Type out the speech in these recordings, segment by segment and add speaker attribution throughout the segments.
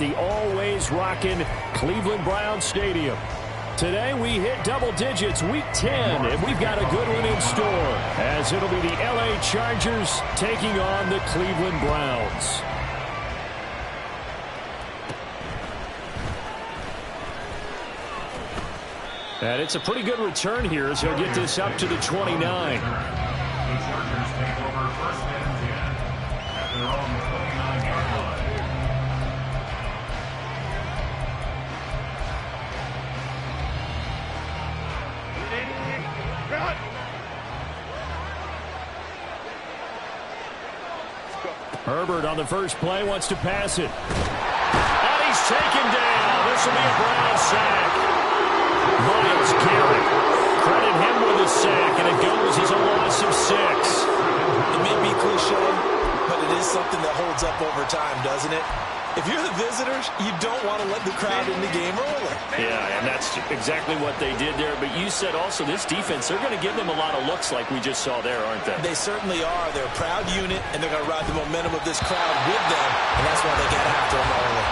Speaker 1: The always rockin' Cleveland Browns Stadium. Today we hit double digits, week 10, and we've got a good one in store, as it'll be the LA Chargers taking on the Cleveland Browns. And it's a pretty good return here as he'll get this up to the 29.
Speaker 2: The Chargers take over first and 10 at their own 29-yard line.
Speaker 1: Herbert on the first play wants to pass it. And he's taken down. This will be a Browns sack. Myles Garrett. Credit him with a sack, and it goes as a loss of 6.
Speaker 3: It may be cliche, but it is something that holds up over time, doesn't it? If you're the visitors, you don't want to let the crowd in the game early.
Speaker 1: Yeah, and that's exactly what they did there. But you said also this defense, they're going to give them a lot of looks like we just saw there, aren't they?
Speaker 3: They certainly are. They're a proud unit, and they're going to ride the momentum of this crowd with them, and that's why they get after them early.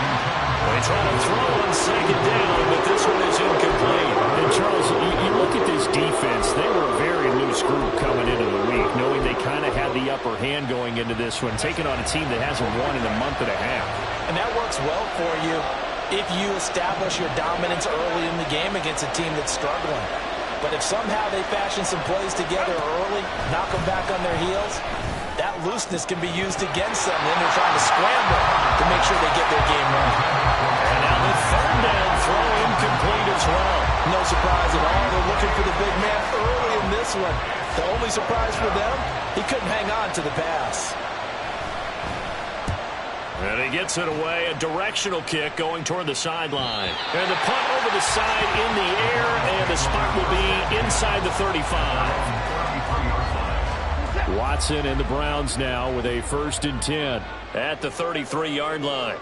Speaker 1: They try to throw on second down, but this one is incomplete. And Charles, you look at this defense, they were a very loose group coming into the week, knowing they kind of had the upper hand going into this one, taking on a team that hasn't won in a month and a half.
Speaker 3: And that works well for you if you establish your dominance early in the game against a team that's struggling. But if somehow they fashion some plays together early, knock them back on their heels, that looseness can be used against them. Then they're trying to scramble to make sure they get their game right.
Speaker 1: And now the third down throw incomplete as well.
Speaker 3: No surprise at all. They're looking for the big man early in this one. The only surprise for them, he couldn't hang on to the pass.
Speaker 1: And he gets it away, a directional kick going toward the sideline. And the punt over the side in the air, and the spot will be inside the 35. Watson and the Browns now with a 1st and 10 at the 33-yard line.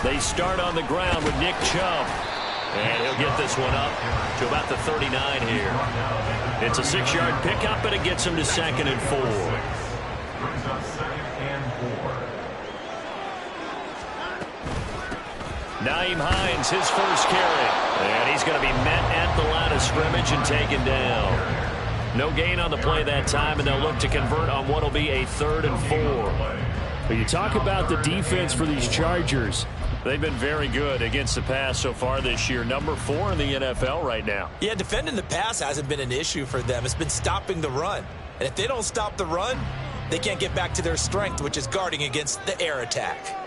Speaker 1: They start on the ground with Nick Chubb. And he'll get this one up to about the 39 here. It's a 6-yard pickup, and it gets him to 2nd and 4.
Speaker 2: Brings up 2nd and 4.
Speaker 1: Nyheim Hines, his first carry. And he's going to be met at the line of scrimmage and taken down. No gain on the play that time, and they'll look to convert on what will be a 3rd and 4. But you talk about the defense for these Chargers. They've been very good against the pass so far this year. Number 4 in the NFL right now.
Speaker 3: Yeah, defending the pass hasn't been an issue for them. It's been stopping the run. And if they don't stop the run, they can't get back to their strength, which is guarding against the air attack.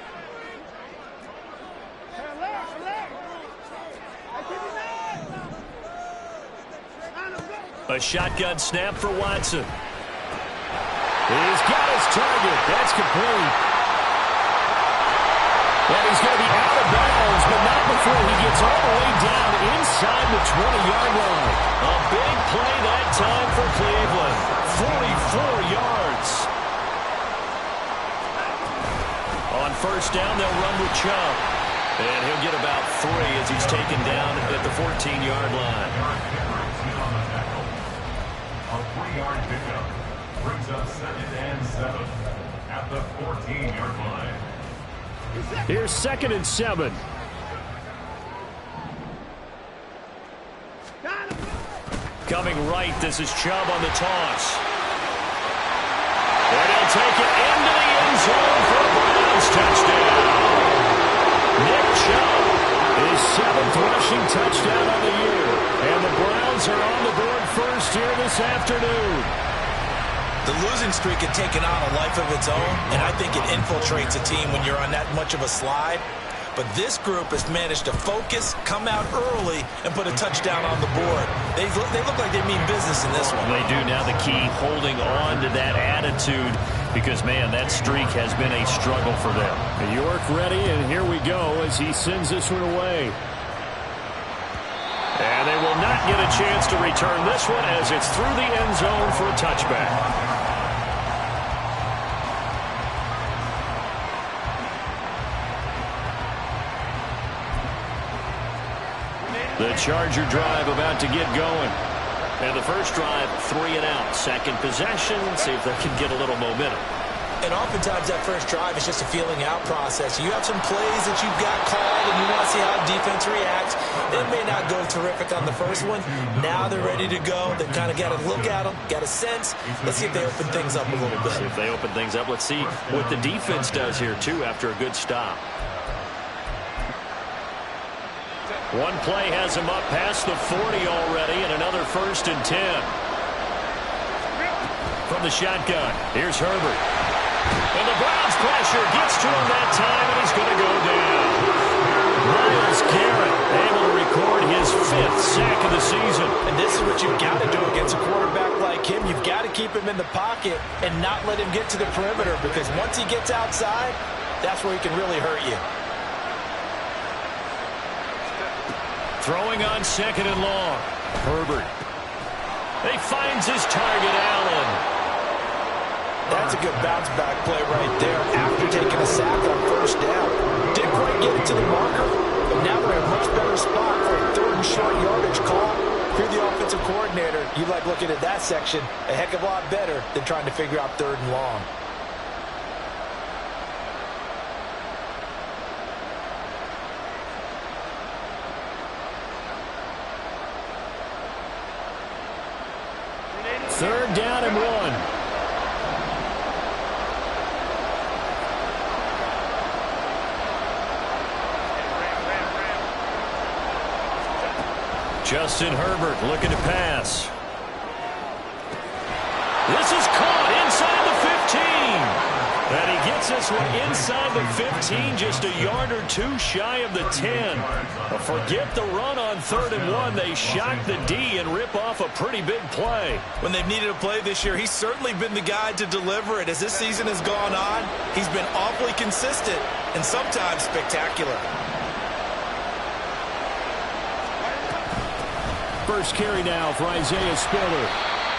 Speaker 1: A shotgun snap for Watson. He's got his target. That's complete. And he's going to be out of bounds, but not before he gets all the way down inside the 20-yard line. A big play that time for Cleveland. 44 yards. On 1st down, they'll run with Chubb. And he'll get about 3 as he's taken down at the 14-yard line.
Speaker 2: A 3-yard pickup brings up 2nd and 7 at the 14-yard line.
Speaker 1: Here's 2nd and 7. Coming right, this is Chubb on the toss. And he'll take it into the end zone for a Browns touchdown. Nick Chubb, his 7th rushing touchdown on the year. And the Browns are on the board first here this afternoon.
Speaker 3: The losing streak had taken on a life of its own, and I think it infiltrates a team when you're on that much of a slide. But this group has managed to focus, come out early, and put a touchdown on the board. They look like they mean business in this one.
Speaker 1: They do. Now the key, holding on to that attitude, because, man, that streak has been a struggle for them. York ready, and here we go as he sends this one away. And they will not get a chance to return this one as it's through the end zone for a touchback. The Charger drive about to get going. And the first drive, 3 and out. Second possession, see if they can get a little momentum.
Speaker 3: And oftentimes that first drive is just a feeling out process. You have some plays that you've got called and you want to see how defense reacts. It may not go terrific on the first one. Now they're ready to go. They've kind of got to look at them, got a sense. Let's see if they open things up a little bit.
Speaker 1: See if they open things up. Let's see what the defense does here, too, after a good stop. One play has him up past the 40 already, and another 1st and 10. From the shotgun, here's Herbert. And the Browns pressure gets to him that time, and he's going to go down. Myles Garrett able to record his 5th sack of the season.
Speaker 3: And this is what you've got to do against a quarterback like him. You've got to keep him in the pocket and not let him get to the perimeter, because once he gets outside, that's where he can really hurt you.
Speaker 1: Throwing on 2nd and long. Herbert. He finds his target, Allen.
Speaker 3: That's a good bounce-back play right there after taking a sack on 1st down. Didn't quite get it to the marker, but now they're in a much better spot for a 3rd and short yardage call. If you're the offensive coordinator, you like looking at that section a heck of a lot better than trying to figure out 3rd and long.
Speaker 1: Third down and 1. Justin Herbert looking to pass. This is caught inside the 15. And he gets this one inside the 15, just a yard or 2 shy of the 10. But forget the run on 3rd and 1. They shock the D and rip off a pretty big play.
Speaker 3: When they've needed a play this year, he's certainly been the guy to deliver it. As this season has gone on, he's been awfully consistent and sometimes spectacular.
Speaker 1: First carry now for Isaiah Spiller.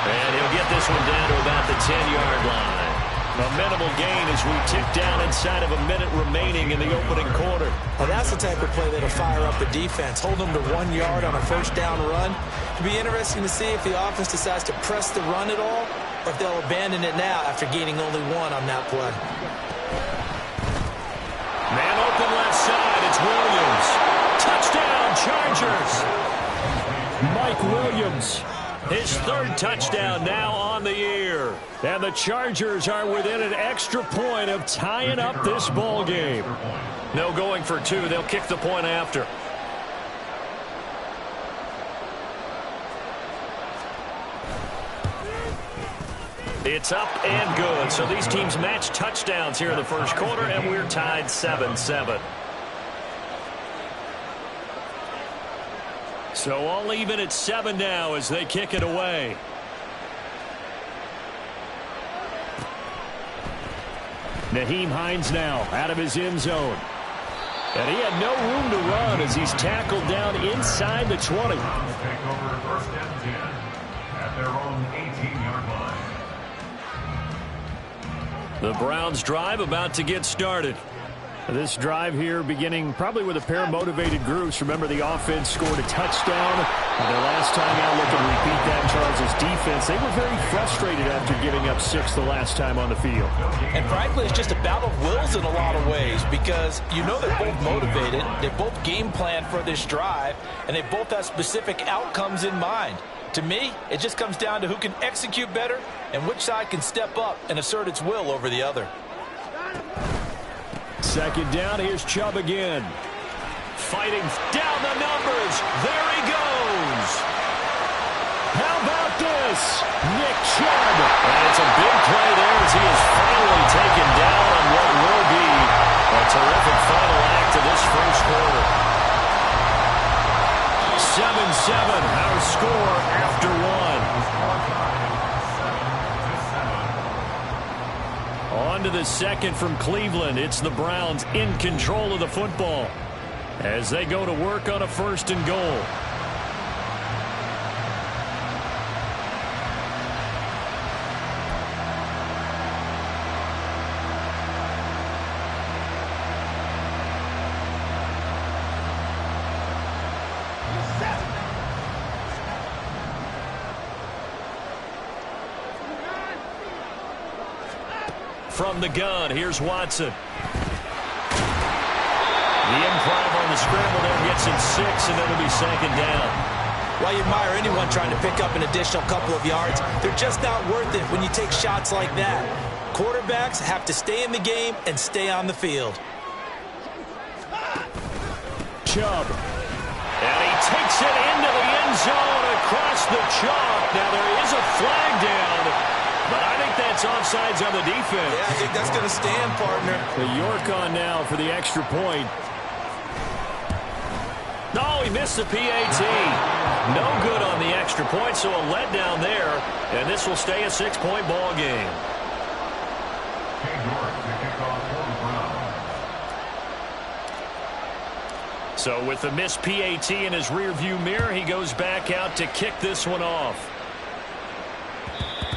Speaker 1: And he'll get this one down to about the 10-yard line. A minimal gain as we tick down inside of a minute remaining in the opening quarter.
Speaker 3: Well, that's the type of play that'll fire up the defense. Hold them to 1 yard on a 1st down run. It'll be interesting to see if the offense decides to press the run at all, or if they'll abandon it now after gaining only 1 on that play.
Speaker 1: Man open left side. It's Williams. Touchdown, Chargers. Mike Williams, his 3rd touchdown now on the year. And the Chargers are within an extra point of tying up this ball game. No going for 2. They'll kick the point after. It's up and good. So these teams match touchdowns here in the first quarter, and we're tied 7-7. So all even at 7 now as they kick it away. Nyheim Hines now out of his end zone. And he had no room to run as he's tackled down inside the 20.
Speaker 2: Take over 1st and 10 at their own 18-yard line.
Speaker 1: The Browns drive about to get started. This drive here beginning probably with a pair of motivated groups. Remember, the offense scored a touchdown. Their last time out, looking to repeat that. Chargers defense, they were very frustrated after giving up 6 the last time on the field.
Speaker 3: And frankly, it's just a battle of wills in a lot of ways, because you know they're both motivated. They both game plan for this drive, and they both have specific outcomes in mind. To me, it just comes down to who can execute better and which side can step up and assert its will over the other.
Speaker 1: 2nd down, here's Chubb again. Fighting down the numbers. There he goes. How about this? Nick Chubb. And it's a big play there as he is finally taken down on what will be a terrific final act of this first quarter. 7-7, our score after 1. On to the 2nd from Cleveland. It's the Browns in control of the football as they go to work on a 1st and goal. from the gun. Here's Watson. The improv on the scramble there gets him 6, and it'll be second down.
Speaker 3: While you admire anyone trying to pick up an additional couple of yards, they're just not worth it when you take shots like that. Quarterbacks have to stay in the game and stay on the field.
Speaker 1: Chubb. And he takes it into the end zone across the chalk. Now there is a flag down, but I think that's offsides on the defense.
Speaker 3: Yeah, I think that's going to stand, partner.
Speaker 1: The York on now for the extra point. No, he missed the PAT. No good on the extra point, so a letdown there, and this will stay a 6-point ball game. So with the missed PAT in his rearview mirror, he goes back out to kick this one off.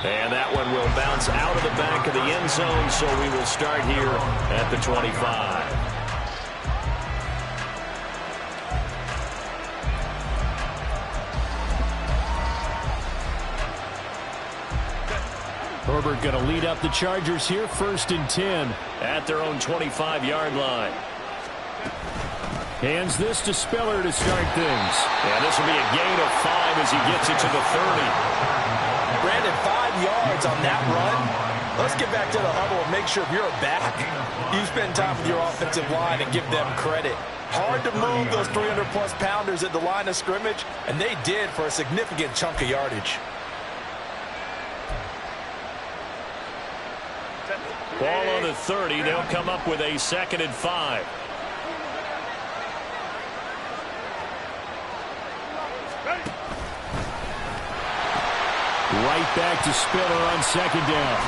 Speaker 1: And that one will bounce out of the back of the end zone, so we will start here at the 25. Herbert going to lead up the Chargers here, 1st and 10 at their own 25-yard line. Hands this to Spiller to start things. And this will be a gain of 5 as he gets it to the 30.
Speaker 3: Brandon, 5 yards on that run. Let's get back to the huddle and make sure if you're a back, you spend time with your offensive line and give them credit. Hard to move those 300-plus pounders at the line of scrimmage, and they did for a significant chunk of yardage.
Speaker 1: Ball on the 30. They'll come up with a 2nd and 5. Right back to Spiller on 2nd down.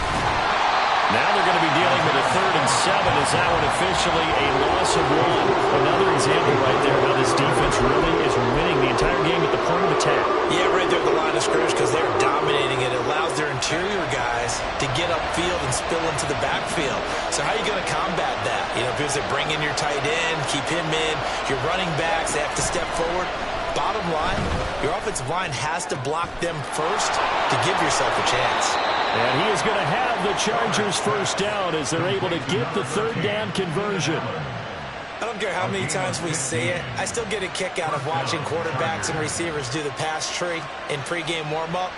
Speaker 1: Now they're going to be dealing with a 3rd and 7 as that one officially a loss of 1. Another example right there how this defense really is winning the entire game at the point of attack.
Speaker 3: Yeah, right there at the line of scrimmage because they're dominating it. It allows their interior guys to get upfield and spill into the backfield. So how are you going to combat that? You know, because they bring in your tight end, keep him in. Your running backs, they have to step forward. Bottom line, your offensive line has to block them first to give yourself a chance.
Speaker 1: And he is going to have the Chargers 1st down as they're able to get the 3rd down conversion.
Speaker 3: I don't care how many times we say it. I still get a kick out of watching quarterbacks and receivers do the pass tree in pregame warm-up.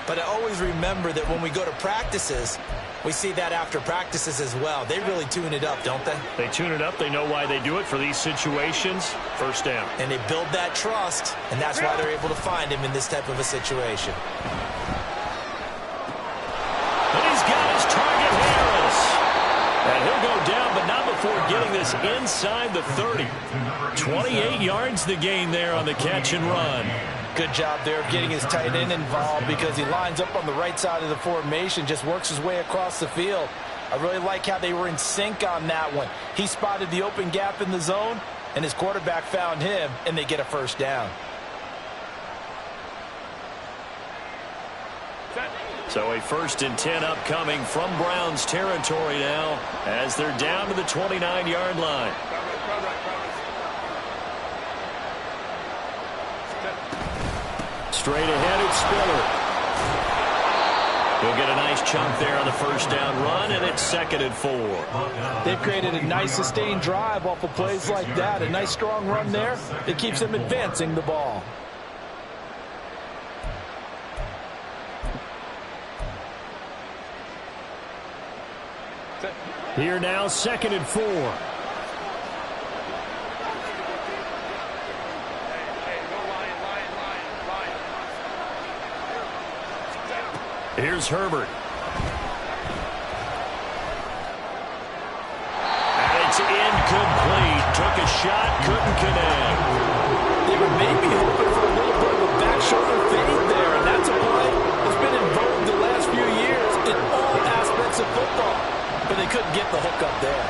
Speaker 3: But I always remember that when we go to practices, we see that after practices as well. They really tune it up, don't they?
Speaker 1: They tune it up. They know why they do it for these situations. 1st down.
Speaker 3: And they build that trust, and that's why they're able to find him in this type of a situation.
Speaker 1: And he's got his target, Harris. And he'll go down, but not before getting this inside the 30. 28 yards the gain there on the catch and run.
Speaker 3: Good job there of getting his tight end involved because he lines up on the right side of the formation, just works his way across the field. I really like how they were in sync on that one. He spotted the open gap in the zone, and his quarterback found him, and they get a 1st down.
Speaker 1: So a 1st and 10 upcoming from Browns territory now as they're down to the 29-yard line. Straight ahead, it's Spiller. He'll get a nice chunk there on the 1st down run, and it's 2nd and 4.
Speaker 3: They've created a nice sustained drive off of plays like that. A nice strong run there. It keeps them advancing the ball.
Speaker 1: Here now, 2nd and 4. Here's Herbert. And it's incomplete. Took a shot, couldn't connect.
Speaker 3: They were maybe hoping for a little bit of a back shoulder fade there, and that's a play that's been in vogue the last few years in all aspects of football. But they couldn't get the hook up there.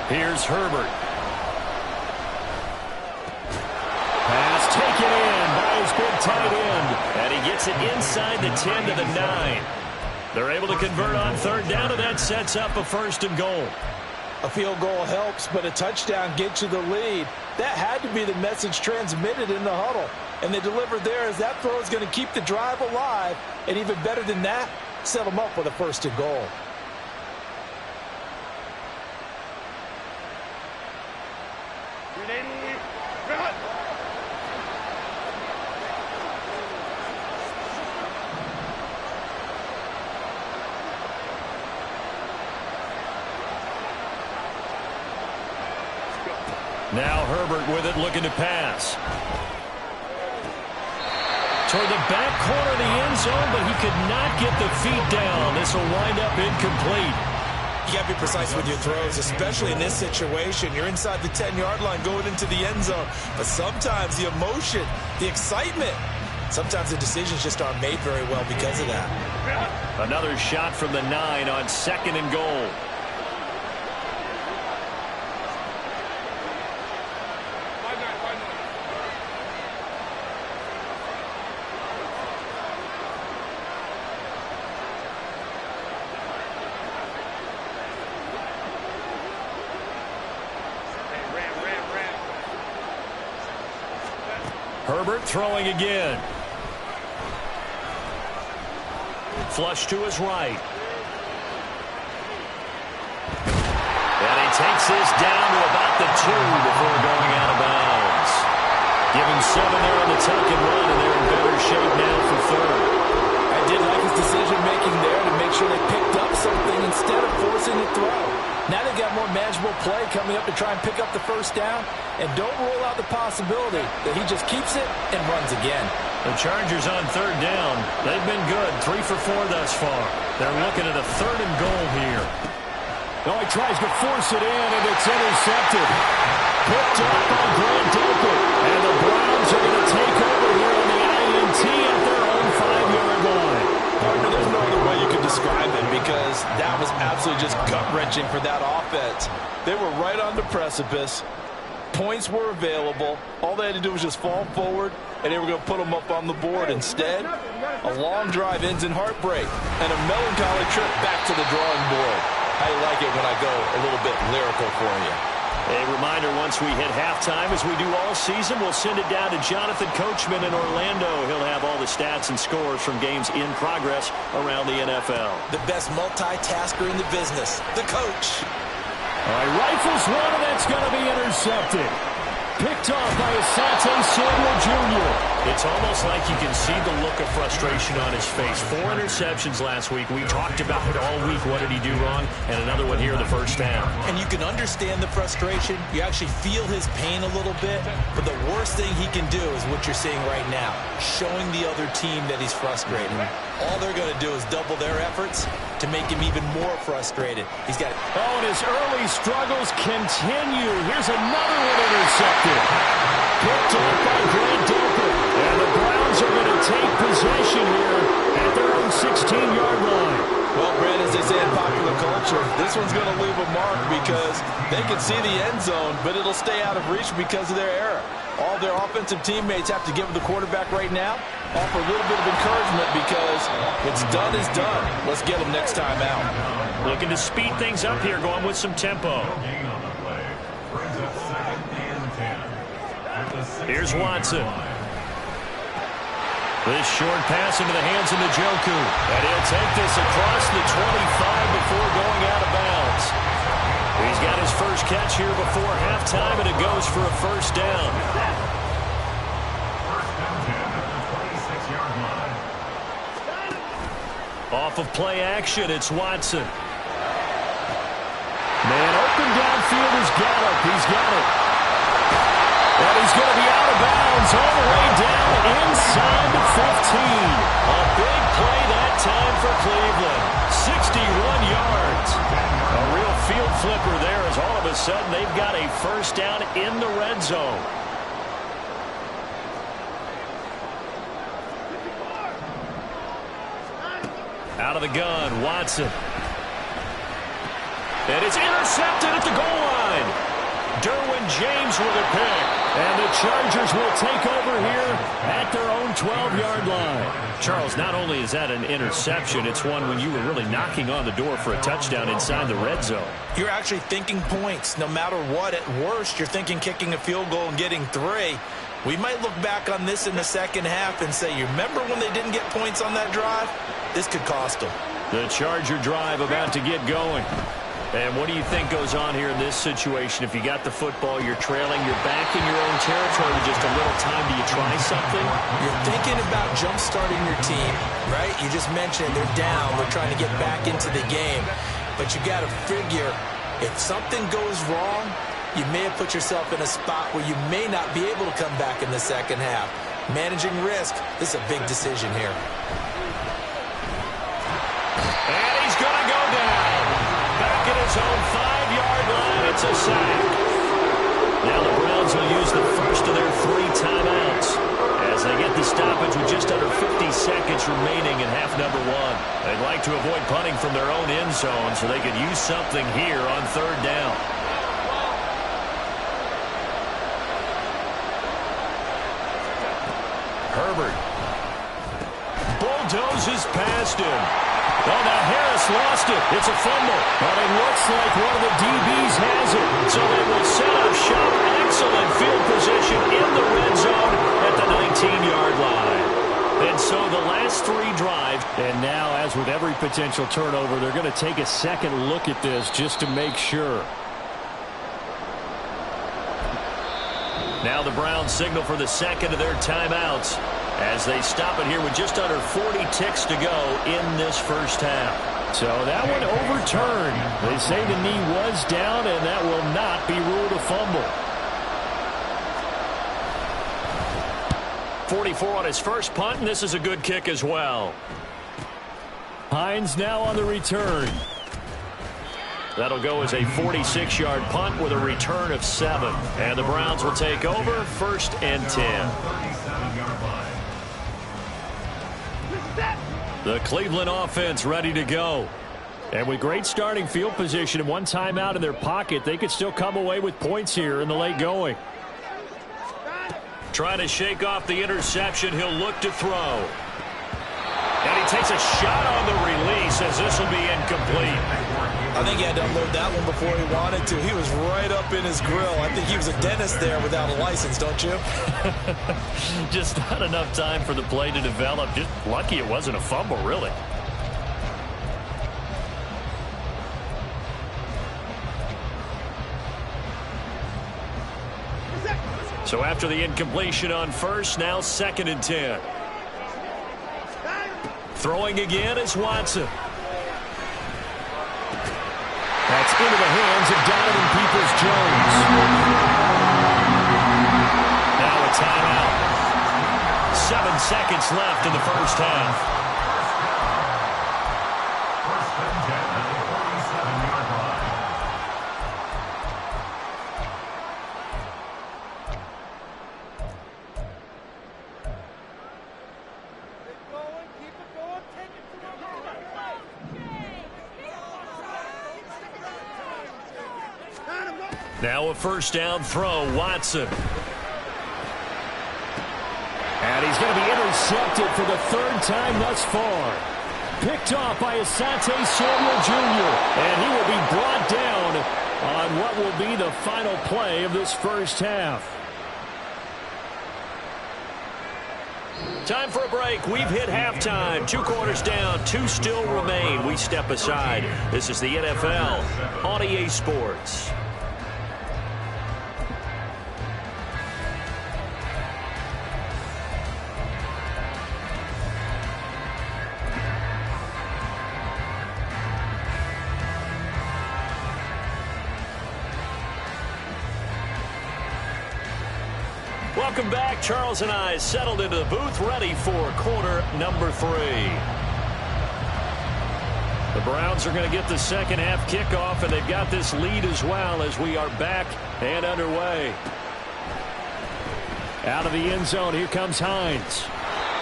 Speaker 1: Here's Herbert. Pass taken in by his big tight end. And he gets it inside the 10 to the 9. They're able to convert on 3rd down, and that sets up a 1st and goal.
Speaker 3: A field goal helps, but a touchdown gets you the lead. That had to be the message transmitted in the huddle. And they delivered there as that throw is going to keep the drive alive. And even better than that, set them up with a 1st and goal.
Speaker 1: Now Herbert with it, looking to pass. Toward the back corner of the end zone, but he could not get the feet down. This will wind up incomplete.
Speaker 3: You got to be precise with your throws, especially in this situation. You're inside the 10-yard line going into the end zone. But sometimes the emotion, the excitement, sometimes the decisions just aren't made very well because of that.
Speaker 1: Another shot from the 9 on 2nd and goal. Herbert throwing again. Flush to his right. And he takes this down to about the 2 before going out of bounds. Give him 7 there on the tuck and run, and they're in better shape now for 3rd.
Speaker 3: I did like his decision-making there to make sure they picked up something instead of forcing the throw. Now they've got more manageable play coming up to try and pick up the 1st down. And don't rule out the possibility that he just keeps it and runs again.
Speaker 1: The Chargers on 3rd down. They've been good, 3 for 4 thus far. They're looking at a 3rd and goal here. Oh, he tries to force it in, and it's intercepted. Picked up by Grant Delpit. And the Browns are going to take over here on the INT at their own 5-yard line.
Speaker 3: Partner, there's no other way you could describe it because that was absolutely just gut-wrenching for that offense. They were right on the precipice. Points were available. All they had to do was just fall forward, and they were going to put them up on the board. Instead, a long drive ends in heartbreak and a melancholy trip back to the drawing board. I like it when I go a little bit lyrical for you.
Speaker 1: A reminder, once we hit halftime, as we do all season, we'll send it down to Jonathan Coachman in Orlando. He'll have all the stats and scores from games in progress around the NFL.
Speaker 3: The best multitasker in the business, the coach.
Speaker 1: All right, rifles one, and that's going to be intercepted. Picked off by Asante Samuel Jr. It's almost like you can see the look of frustration on his face. 4 interceptions last week. We talked about it all week. What did he do wrong? And another one here, the 1st down.
Speaker 3: And you can understand the frustration. You actually feel his pain a little bit. But the worst thing he can do is what you're seeing right now, showing the other team that he's frustrated. All they're going to do is double their efforts to make him even more frustrated. He's got it.
Speaker 1: Oh, and his early struggles continue. Here's another one intercepted. Picked up by Grant Delpit. And the Browns are going to take possession here at their own 16-yard line.
Speaker 3: Well, Brad, as they say in popular culture, this one's going to leave a mark because they can see the end zone, but it'll stay out of reach because of their error. All their offensive teammates have to give the quarterback right now, offer a little bit of encouragement because what's done is done. Let's get them next time out.
Speaker 1: Looking to speed things up here, going with some tempo. Here's Watson. This short pass into the hands of Njoku. And he'll take this across the 25 before going out of bounds. He's got his first catch here before halftime, and it goes for a 1st down. Off of play action, it's Watson. Man open downfield is Gallup. He's got it. And he's going to be out of bounds all the way down inside the 15. A big play that time for Cleveland. 61 yards. A real field flipper there as all of a sudden they've got a 1st down in the red zone. Out of the gun, Watson. And it's intercepted at the goal line. Derwin James with a pick. And the Chargers will take over here at their own
Speaker 4: 12-yard line.
Speaker 1: Charles, not only is that an interception, it's one when you were really knocking on the door for a touchdown inside the red zone.
Speaker 3: You're actually thinking points. No matter what, at worst, you're thinking kicking a field goal and getting 3. We might look back on this in the second half and say, you remember when they didn't get points on that drive? This could cost them.
Speaker 1: The Charger drive about to get going. And what do you think goes on here in this situation? If you got the football, you're trailing, you're back in your own territory with just a little time. Do you try something?
Speaker 3: You're thinking about jump-starting your team, right? You just mentioned they're down. They're trying to get back into the game. But you got to figure, if something goes wrong, you may have put yourself in a spot where you may not be able to come back in the second half. Managing risk, this is a big decision here.
Speaker 1: And he's going to go down. Back at his own 5-yard line, it's a sack. Now the Browns will use the first of their 3 timeouts as they get the stoppage with just under 50 seconds remaining in half number 1. They'd like to avoid punting from their own end zone so they could use something here on 3rd down. Herbert bulldozes past him. Oh, now Harris lost it. It's a fumble. But it looks like one of the DBs has it. So they will set up shop. Excellent field position in the red zone at the 19-yard line. And so the last 3 drives.
Speaker 4: And now, as with every potential turnover, they're going to take a second look at this just to make sure.
Speaker 1: Now the Browns signal for the second of their timeouts as they stop it here with just under 40 ticks to go in this first half.
Speaker 4: So that one overturned. They say the knee was down, and that will not be ruled a fumble.
Speaker 1: 44 on his first punt, and this is a good kick as well.
Speaker 4: Hines now on the return.
Speaker 1: That'll go as a 46-yard punt with a return of 7. And the Browns will take over 1st and 10. The Cleveland offense ready to go.
Speaker 4: And with great starting field position and 1 timeout in their pocket, they could still come away with points here in the late going.
Speaker 1: Trying to shake off the interception. He'll look to throw. And he takes a shot on the release as this will be incomplete.
Speaker 3: I think he had to unload that one before he wanted to. He was right up in his grill. I think he was a dentist there without a license, don't you?
Speaker 1: Just not enough time for the play to develop. Just lucky it wasn't a fumble, really. So after the incompletion on first, now 2nd and 10. Throwing again is Watson.
Speaker 4: That's into the hands of Donovan Peoples-Jones.
Speaker 1: Now a timeout. 7 seconds left in the first half.
Speaker 2: First and 10 at the 47-yard line.
Speaker 1: Now a first down throw, Watson.
Speaker 4: And he's going to be intercepted for the 3rd time thus far. Picked off by Asante Samuel Jr. And he will be brought down on what will be the final play of this first half.
Speaker 1: Time for a break. We've hit halftime. 2 quarters down, 2 still remain. We step aside. This is the NFL on EA Sports. Welcome back. Charles and I settled into the booth, ready for quarter number 3. The Browns are going to get the second half kickoff, and they've got this lead as well as we are back and underway.
Speaker 4: Out of the end zone, here comes Hines.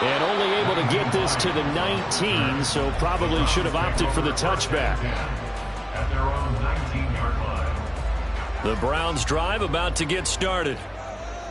Speaker 4: And only able to get this to the 19, so probably should have opted for the touchback.
Speaker 2: At their own 19-yard line.
Speaker 1: The Browns drive about to get started.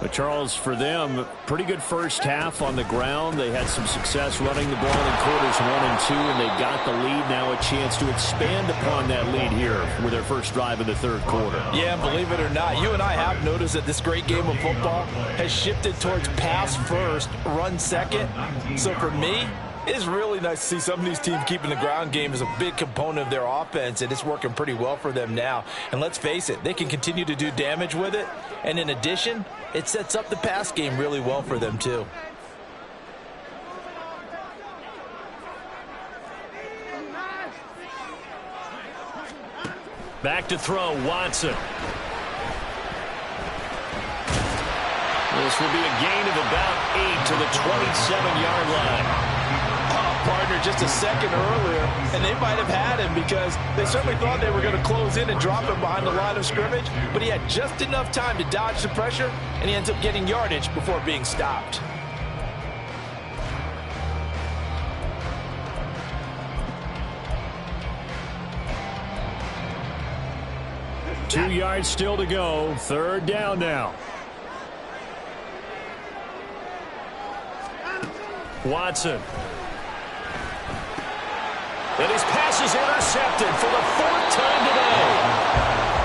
Speaker 4: But Charles, for them, pretty good first half on the ground. They had some success running the ball in quarters 1 and 2, and they got the lead. Now a chance to expand upon that lead here with their first drive in the third quarter.
Speaker 3: Yeah, believe it or not, you and I have noticed that this great game of football has shifted towards pass first, run second. So for me, it's really nice to see some of these teams keeping the ground game as a big component of their offense, and it's working pretty well for them now. And let's face it, they can continue to do damage with it. And in addition, it sets up the pass game really well for them too.
Speaker 1: Back to throw, Watson. This will be a gain of about 8 to the 27-yard line.
Speaker 3: Partner just a second earlier, and they might have had him because they certainly thought they were going to close in and drop him behind the line of scrimmage, but he had just enough time to dodge the pressure, and he ends up getting yardage before being stopped.
Speaker 4: Two yards still to go. Third down now.
Speaker 1: Watson. And his pass is intercepted for the 4th time today.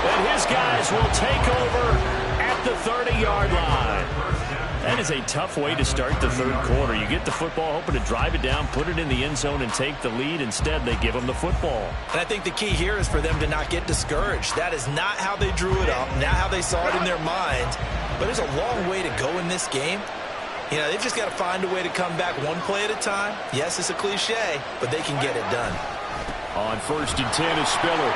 Speaker 1: And his guys will take over at the 30-yard line. That is a tough way to start the third quarter. You get the football, hoping to drive it down, put it in the end zone, and take the lead. Instead, they give them the football.
Speaker 3: And I think the key here is for them to not get discouraged. That is not how they drew it up, not how they saw it in their minds. But there's a long way to go in this game. You know, they've just got to find a way to come back one play at a time. Yes, it's a cliche, but they can get it done.
Speaker 4: On 1st and 10 is Spiller.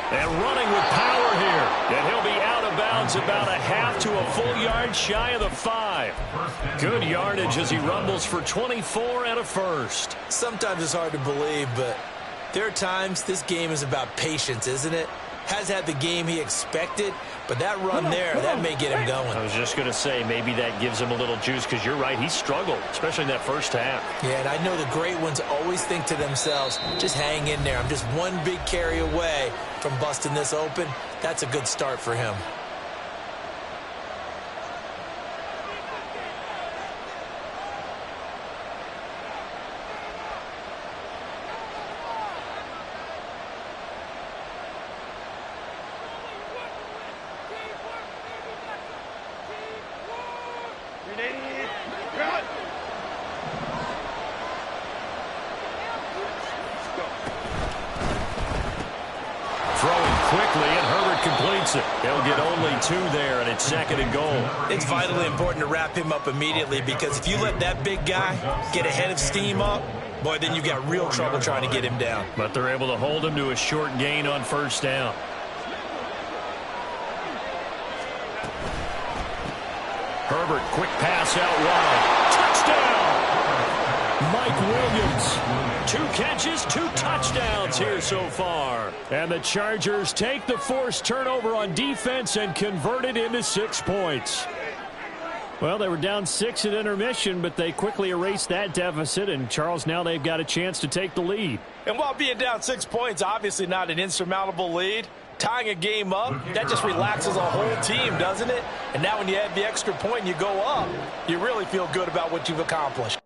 Speaker 1: And running with power here. And he'll be out of bounds about a half to a full yard shy of the 5. Good yardage as he rumbles for 24 and a first.
Speaker 3: Sometimes it's hard to believe, but there are times this game is about patience, isn't it? Has had the game he expected, but that run there, that may get him going.
Speaker 1: I was just going to say, maybe that gives him a little juice, because you're right, he struggled, especially in that first half.
Speaker 3: Yeah, and I know the great ones always think to themselves, just hang in there. I'm just one big carry away from busting this open. That's a good start for him.
Speaker 1: Quickly, and Herbert completes it. They'll get only 2 there, and it's 2nd and goal.
Speaker 3: It's vitally important to wrap him up immediately, because if you let that big guy get ahead of steam up, boy, then you've got real trouble trying to get him down.
Speaker 1: But they're able to hold him to a short gain on 1st down. Herbert, quick pass out wide. Touchdown! Mike Williams. 2 catches, 2 touchdowns here so far.
Speaker 4: And the Chargers take the forced turnover on defense and convert it into 6 points. Well, they were down 6 at intermission, but they quickly erased that deficit, and Charles, now they've got a chance to take the lead.
Speaker 3: And while being down 6 points, obviously not an insurmountable lead, tying a game up, that just relaxes a whole team, doesn't it? And now when you add the extra point and you go up, you really feel good about what you've accomplished.